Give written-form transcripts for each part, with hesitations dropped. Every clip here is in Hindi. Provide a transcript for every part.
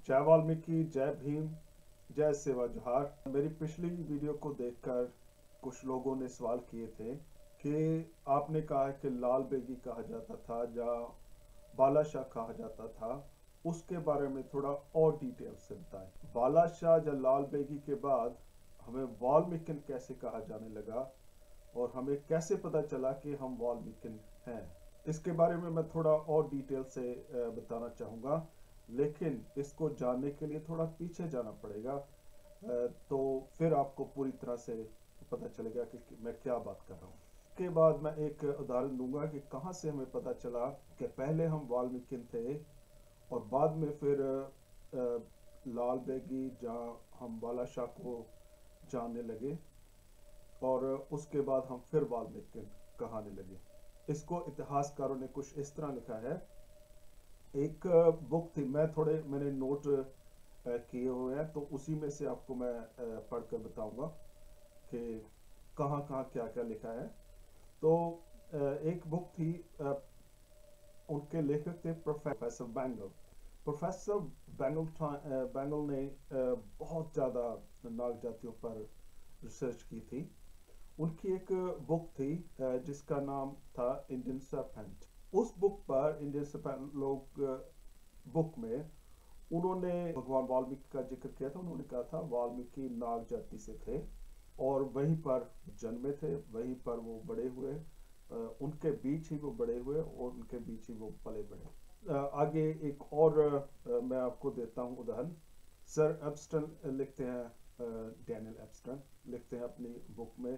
जय वाल्मीकि, जय भीम, जय सेवा जोहार। मेरी पिछली वीडियो को देखकर कुछ लोगों ने सवाल किए थे कि आपने कहा कि लाल बेगी कहा जाता था या बालाशाह कहा जाता था, उसके बारे में थोड़ा और डिटेल से बताएं। बालाशाह या लाल बेगी के बाद हमें वाल्मीकिन कैसे कहा जाने लगा और हमें कैसे पता चला कि हम वाल्मीकिन हैं, इसके बारे में मैं थोड़ा और डिटेल से बताना चाहूँगा। लेकिन इसको जानने के लिए थोड़ा पीछे जाना पड़ेगा, तो फिर आपको पूरी तरह से पता चलेगा कि मैं क्या बात कर रहा हूँ। इसके बाद मैं एक उदाहरण दूंगा कि कहाँ से हमें पता चला कि पहले हम वाल्मीकिन थे और बाद में फिर लाल बेगी जहाँ हम बालाशाह को जानने लगे और उसके बाद हम फिर वाल्मीकिन कहने लगे। इसको इतिहासकारों ने कुछ इस तरह लिखा है। एक बुक थी, मैंने नोट किए हुए हैं, तो उसी में से आपको मैं पढ़कर बताऊंगा कि कहाँ कहाँ क्या क्या लिखा है। तो एक बुक थी, उनके लेखक थे प्रोफेसर बैंगल। प्रोफेसर बैंगल ने बहुत ज़्यादा नाग जातियों पर रिसर्च की थी। उनकी एक बुक थी जिसका नाम था इंडियन सरपेंट। उस बुक पर इंडियन सरपेंट बुक में उन्होंने भगवान वाल्मीकि का जिक्र किया था। उन्होंने कहा था वाल्मीकि नाग जाति से थे और वहीं पर जन्मे थे, वहीं पर वो बड़े हुए, उनके बीच ही वो बड़े हुए और उनके बीच ही वो पले बड़े। आगे एक और मैं आपको देता हूँ उदाहरण। सर एब्स्टन लिखते हैं, डैनियल एब्स्टन लिखते हैं अपनी बुक में,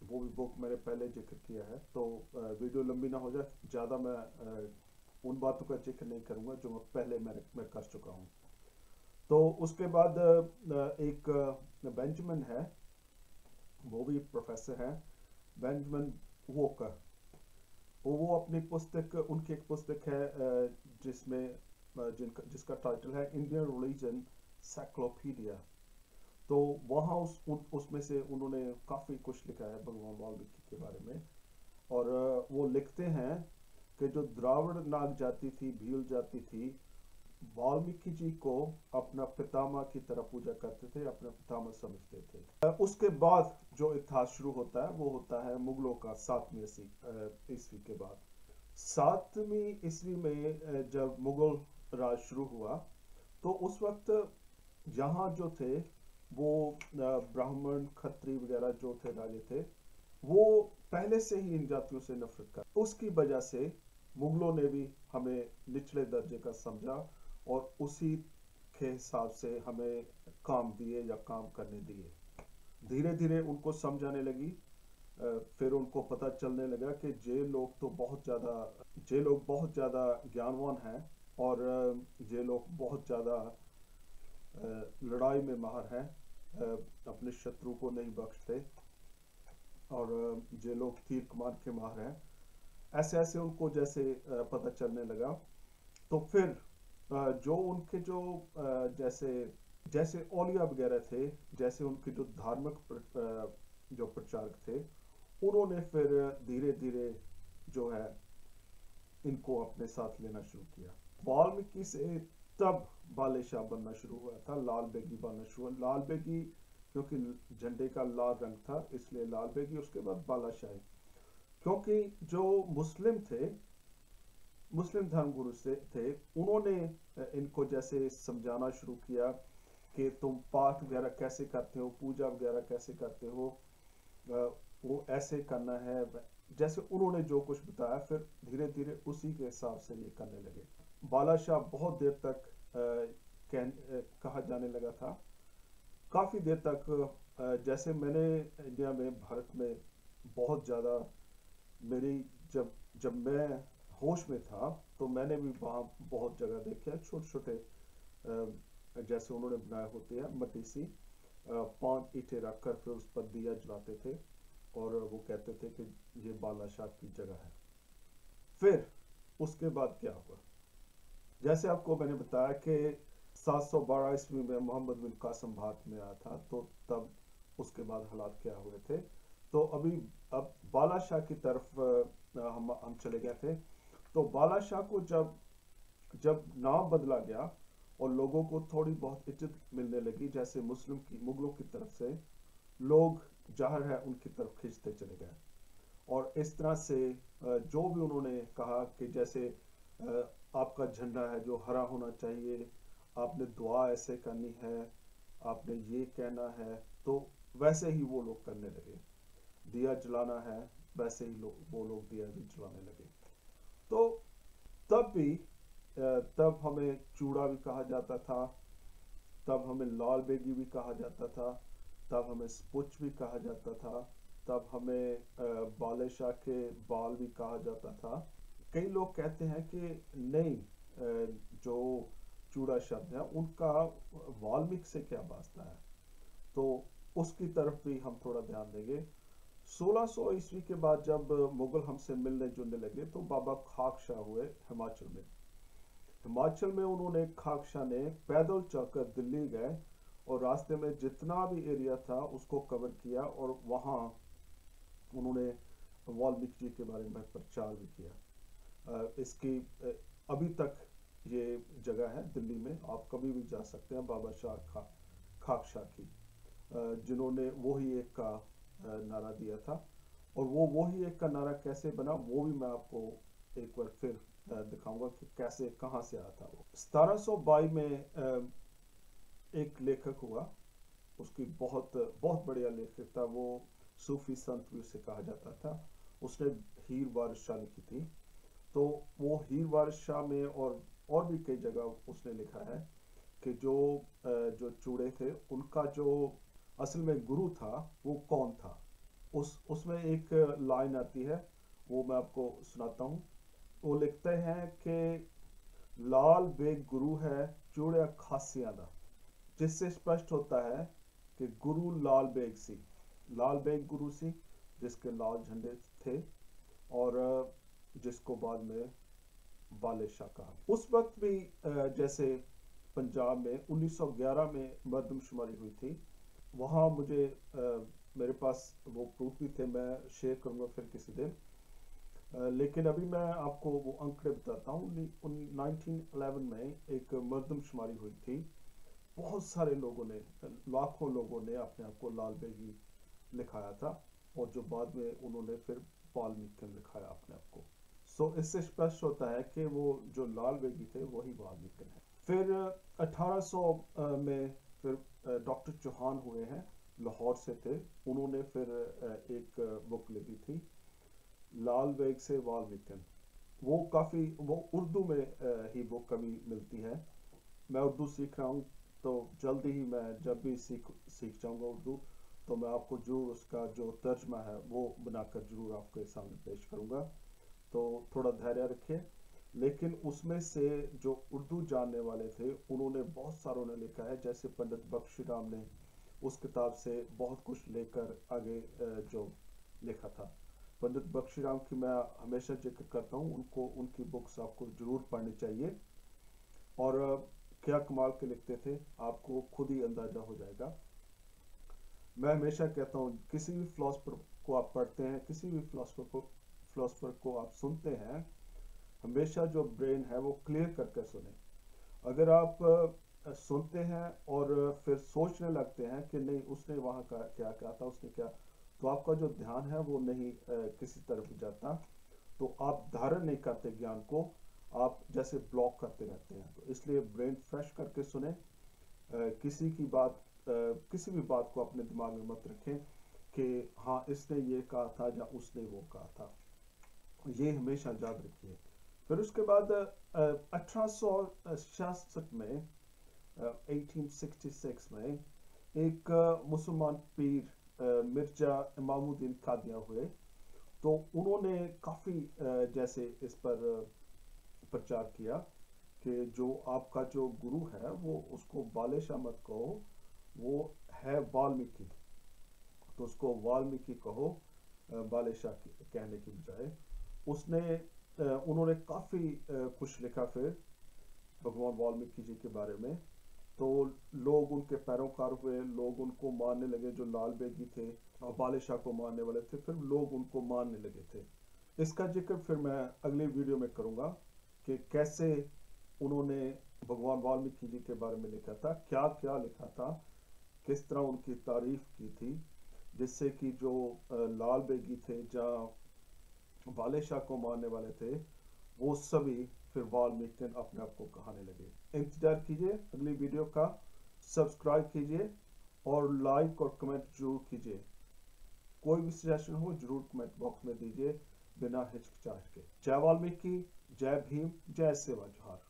वो भी बुक मैंने पहले जिक्र किया है, तो वीडियो लंबी ना हो जाए ज़्यादा, मैं उन बातों का जिक्र नहीं करूँगा जो पहले मैं कर चुका हूँ। तो उसके बाद एक बेंजामिन है, वो भी प्रोफेसर हैं, बेंजामिन वॉकर। वो अपनी पुस्तक, उनकी एक पुस्तक है जिसमें जिसका टाइटल है इंडियन रिलीजन साइक्लोपीडिया। तो वहाँ उसमें से उन्होंने काफ़ी कुछ लिखा है भगवान वाल्मीकि के बारे में। और वो लिखते हैं कि जो द्राविड़ नाग जाति थी, भील जाति थी, वाल्मीकि जी को अपना पितामह की तरह पूजा करते थे, अपना पितामह समझते थे। उसके बाद जो इतिहास शुरू होता है वो होता है मुगलों का 7वीं ईस्वी के बाद। 7वीं ईस्वी में जब मुगल राज शुरू हुआ तो उस वक्त यहाँ जो थे वो ब्राह्मण खत्री वगैरह जो थे राजे थे, वो पहले से ही इन जातियों से नफरत कर, उसकी वजह से मुगलों ने भी हमें निचले दर्जे का समझा और उसी के हिसाब से हमें काम दिए या काम करने दिए। धीरे धीरे उनको समझाने लगी, फिर उनको पता चलने लगा कि जे लोग बहुत ज़्यादा ज्ञानवान हैं और जे लोग बहुत ज़्यादा लड़ाई में माहिर हैं, अपने शत्रु को नहीं बख्शते, और जे लोग तीर कमान के माहिर हैं, ऐसे ऐसे उनको जैसे पता चलने लगा। तो फिर जो उनके जो जैसे जैसे औलिया वगैरह थे, जैसे उनके जो धार्मिक जो प्रचारक थे, उन्होंने फिर धीरे धीरे जो है इनको अपने साथ लेना शुरू किया। वाल्मीकि से तब बालेशाह बनना शुरू हुआ था, लाल बेगी बनना शुरू हुआ। लाल बेगी क्योंकि झंडे का लाल रंग था इसलिए लाल बेगी, उसके बाद बालाशाही। क्योंकि जो मुस्लिम थे, मुस्लिम धर्मगुरु से थे, उन्होंने इनको जैसे समझाना शुरू किया कि तुम पाठ वगैरह कैसे करते हो, पूजा वगैरह कैसे करते हो, वो ऐसे करना है, जैसे उन्होंने जो कुछ बताया, फिर धीरे धीरे उसी के हिसाब से ये करने लगे। बालाशाह बहुत देर तक कहा जाने लगा था, काफ़ी देर तक। जैसे मैंने इंडिया में, भारत में बहुत ज़्यादा, मेरी जब जब मैं होश में था तो मैंने भी वहाँ बहुत जगह देखे हैं, छोटे छोटे जैसे उन्होंने बनाए होते हैं मट्टी सी, 5 ईंटें रखकर फिर उस पर दिया जलाते थे और वो कहते थे कि ये बालाशाह की जगह है। फिर उसके बाद क्या हुआ, जैसे आपको मैंने बताया कि 712 ईस्वी में मोहम्मद बिन कासिम भारत में आया था, तो तब उसके बाद हालात क्या हुए थे। तो अब बालाशाह की तरफ हम चले गए थे। तो बालाशाह को जब जब नाम बदला गया, और लोगों को थोड़ी बहुत इज्जत मिलने लगी, जैसे मुगलों की तरफ से लोग जाहिर है उनकी तरफ खींचते चले गए। और इस तरह से जो भी उन्होंने कहा कि जैसे आपका झंडा है जो हरा होना चाहिए, आपने दुआ ऐसे करनी है, आपने ये कहना है, तो वैसे ही वो लोग करने लगे। दिया जलाना है, वैसे ही वो लोग दिया भी जलाने लगे। तो तब भी तब हमें चूड़ा भी कहा जाता था, तब हमें लाल बेगी भी कहा जाता था, तब हमें स्पुच भी कहा जाता था, तब हमें बाले शाह के बाल भी कहा जाता था। कई लोग कहते हैं कि नहीं, जो चूड़ा शब्द है उनका वाल्मीकि से क्या वास्ता है, तो उसकी तरफ भी हम थोड़ा ध्यान देंगे। 1600 ईस्वी के बाद जब मुगल हमसे मिलने जुलने लगे तो बाबा खाक शाह हुए हिमाचल में। हिमाचल में उन्होंने खाक शाह ने पैदल चलकर दिल्ली गए और रास्ते में जितना भी एरिया था उसको कवर किया, और वहाँ उन्होंने वाल्मीकि जी के बारे में प्रचार भी किया। इसकी अभी तक ये जगह है दिल्ली में, आप कभी भी जा सकते हैं, बाबा खाक शाह की, जिन्होंने वो ही एक का नारा दिया था। और वो ही एक का नारा कैसे बना वो भी मैं आपको एक बार फिर दिखाऊंगा कि कैसे कहाँ से आया था वो। 1722 में एक लेखक हुआ, उसकी बहुत बहुत बढ़िया लेखक था वो, सूफी संत भी उसे कहा जाता था। उसने हीर वारिस शाह लिखी थी। तो वो हीर वारिस शाह में और भी कई जगह उसने लिखा है कि जो चूड़े थे उनका जो असल में गुरु था वो कौन था। उसमें एक लाइन आती है, वो मैं आपको सुनाता हूँ। वो लिखते हैं कि लाल बेग गुरु है चूड़िया खासिया दा, जिससे स्पष्ट होता है कि गुरु लाल बेग सी, लाल बेग गुरु सी जिसके लाल झंडे थे, और जिसको बाद में बाले शाह कहा। उस वक्त भी जैसे पंजाब में 1911 में मरदमशुमारी हुई थी, वहाँ मुझे मेरे पास वो प्रूफ भी थे, मैं शेयर करूँगा फिर किसी दिन। लेकिन अभी मैं आपको वो आंकड़े बताता हूँ। 1911 में एक मरदमशुमारी हुई थी, बहुत सारे लोगों ने, लाखों लोगों ने अपने आप को लाल बेगी लिखाया था, और जो बाद में उन्होंने फिर वाल्मीकि लिखाया अपने आप को। सो इससे स्पष्ट होता है कि वो जो लाल बेगी थे वही वाल्मीकि है। फिर 1800 में फिर डॉक्टर चौहान हुए हैं, लाहौर से थे। उन्होंने फिर एक बुक लिखी थी, लाल बेग से वाल्मीकि। वो उर्दू में ही बुक कभी मिलती है। मैं उर्दू सीख रहा हूँ, तो जल्दी ही मैं जब भी सीख जाऊँगा उर्दू, तो मैं आपको जरूर उसका जो तर्जमा है वो बनाकर जरूर आपके सामने पेश करूँगा, तो थोड़ा धैर्य रखिए। लेकिन उसमें से जो उर्दू जानने वाले थे उन्होंने बहुत सारों ने लिखा है, जैसे पंडित बख्शी राम ने उस किताब से बहुत कुछ लेकर आगे जो लिखा था। पंडित बख्शी राम की मैं हमेशा जिक्र करता हूँ, उनको उनकी बुक्स आपको जरूर पढ़नी चाहिए, और क्या कमाल के लिखते थे आपको खुद ही अंदाजा हो जाएगा। मैं हमेशा कहता हूँ किसी भी फिलोसफर को आप पढ़ते हैं, किसी भी फिलोसफर को आप सुनते हैं, हमेशा जो ब्रेन है वो क्लियर करके सुने। अगर आप सुनते हैं और फिर सोचने लगते हैं कि नहीं उसने वहाँ का क्या कहा था, उसने क्या, तो आपका जो ध्यान है वो नहीं किसी तरफ जाता, तो आप धारण नहीं करते ज्ञान को, आप जैसे ब्लॉक करते रहते हैं। तो इसलिए ब्रेन फ्रेश करके सुने, किसी भी बात को अपने दिमाग में मत रखें कि हाँ इसने ये कहा था या उसने वो कहा था, ये हमेशा याद रखिए। फिर उसके बाद 1866 में 1866 में एक मुसलमान पीर मिर्जा इमामुद्दीन कादियां हुए। तो उन्होंने काफ़ी जैसे इस पर प्रचार किया कि जो आपका जो गुरु है वो उसको बाले शाह मत कहो, वो है वाल्मीकि, तो उसको वाल्मीकि कहो बाले शाह कहने की बजाय। उन्होंने काफ़ी कुछ लिखा फिर भगवान वाल्मीकि जी के बारे में। तो लोग उनके पैरोकार हुए, लोग उनको मानने लगे, जो लाल बेगी थे और बाले शाह को मानने वाले थे, फिर लोग उनको मानने लगे थे। इसका जिक्र फिर मैं अगली वीडियो में करूँगा कि कैसे उन्होंने भगवान वाल्मीकि जी के बारे में लिखा था, क्या क्या लिखा था, किस तरह उनकी तारीफ की थी, जिससे कि जो लाल बेगी थे, जहाँ वाले शाह को मारने वाले थे, वो सभी फिर वाल्मीकि अपने आप को कहाने लगे। इंतजार कीजिए अगली वीडियो का, सब्सक्राइब कीजिए और लाइक और कमेंट जरूर कीजिए। कोई भी सजेशन हो जरूर कमेंट बॉक्स में दीजिए बिना हिचकिचाहट के। जय वाल्मीकि, जय भीम, जय सेवा जोहार।